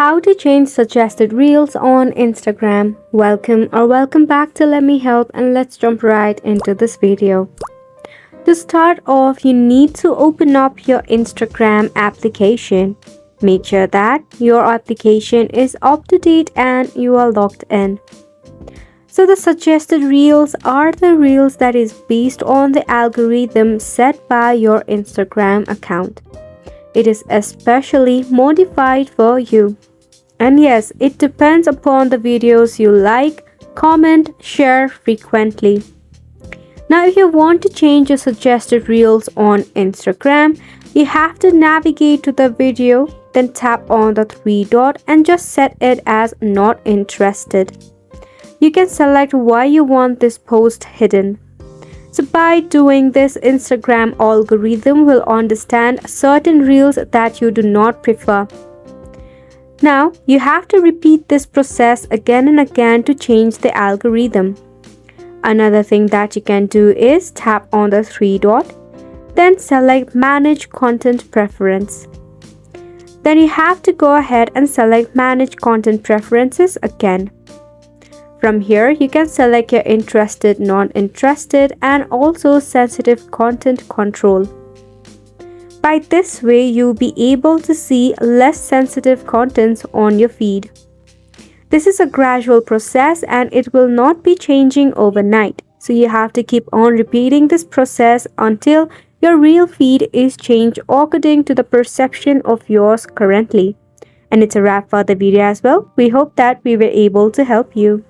How to change suggested reels on Instagram. Welcome back to Let Me Help, and let's jump right into this video. To start off, you need to open up your Instagram application. Make sure that your application is up to date and you are logged in. So the suggested reels are the reels that is based on the algorithm set by your Instagram account. It is especially modified for you. And yes, it depends upon the videos you like, comment, share frequently. Now, if you want to change your suggested reels on Instagram, you have to navigate to the video, then tap on the three dot and just set it as not interested. You can select why you want this post hidden. So by doing this, Instagram algorithm will understand certain reels that you do not prefer. Now, you have to repeat this process again and again to change the algorithm. Another thing that you can do is tap on the three dot, then select Manage Content Preference. Then you have to go ahead and select Manage Content Preferences again. From here, you can select your interested, non-interested, and also sensitive content control. By this way, you'll be able to see less sensitive contents on your feed. This is a gradual process and it will not be changing overnight. So you have to keep on repeating this process until your real feed is changed according to the perception of yours currently. And it's a wrap for the video as well. We hope that we were able to help you.